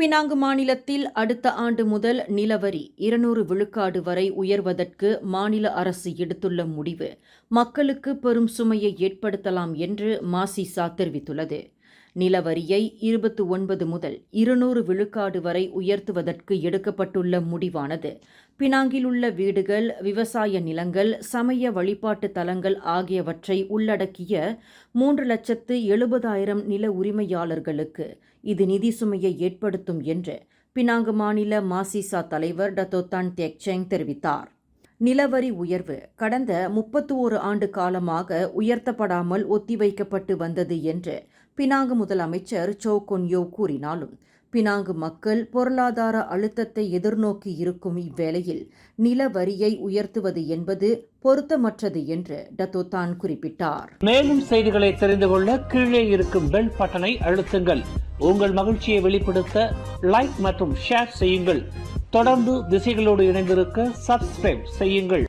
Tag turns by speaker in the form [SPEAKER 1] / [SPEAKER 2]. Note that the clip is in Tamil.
[SPEAKER 1] பினாங்கு மாநிலத்தில் அடுத்த ஆண்டு முதல் நிலவரி 200 விழுக்காடு வரை உயர்வதற்கு மாநில அரசு எடுத்துள்ள முடிவு மக்களுக்கு பெரும் சுமையை ஏற்படுத்தலாம் என்று மாசிசா தெரிவித்துள்ளது. நிலவரியை 29 முதல் 200 விழுக்காடு வரை உயர்த்துவதற்கு எடுக்கப்பட்டுள்ள முடிவானது பினாங்கில் உள்ள வீடுகள், விவசாய நிலங்கள், சமய வழிபாட்டு தலங்கள் ஆகியவற்றை உள்ளடக்கிய 3,70,000 நில உரிமையாளர்களுக்கு இது நிதி சுமையை ஏற்படுத்தும் என்று பினாங்கு மாநில மாசிசா தலைவர் டத்தோ தன் தெக்செங் தெரிவித்தார். நிலவரி உயர்வு கடந்த 31 ஆண்டு காலமாக உயர்த்தப்படாமல் ஒத்திவைக்கப்பட்டு வந்தது என்று பினாங்கு முதலமைச்சர் சோ கொன்யோ கூறினாலும், பினாங்கு மக்கள் பொருளாதார அழுத்தத்தை எதிர்நோக்கி இருக்கும் இவ்வேளையில் நிலவரியை உயர்த்துவது என்பது பொருத்தமற்றது என்று டத்தோ தான் குறிப்பிட்டார்.
[SPEAKER 2] மேலும் செய்திகளை தெரிந்து கொள்ள கீழே இருக்கும் பெல் பட்டனை அழுத்துங்கள். உங்கள் மகிழ்ச்சியை வெளிப்படுத்த லைக் மற்றும் ஷேர் செய்யுங்கள். தொடர்ந்து திசைகளோடு இணைந்திருக்க சப்ஸ்கிரைப் செய்யுங்கள்.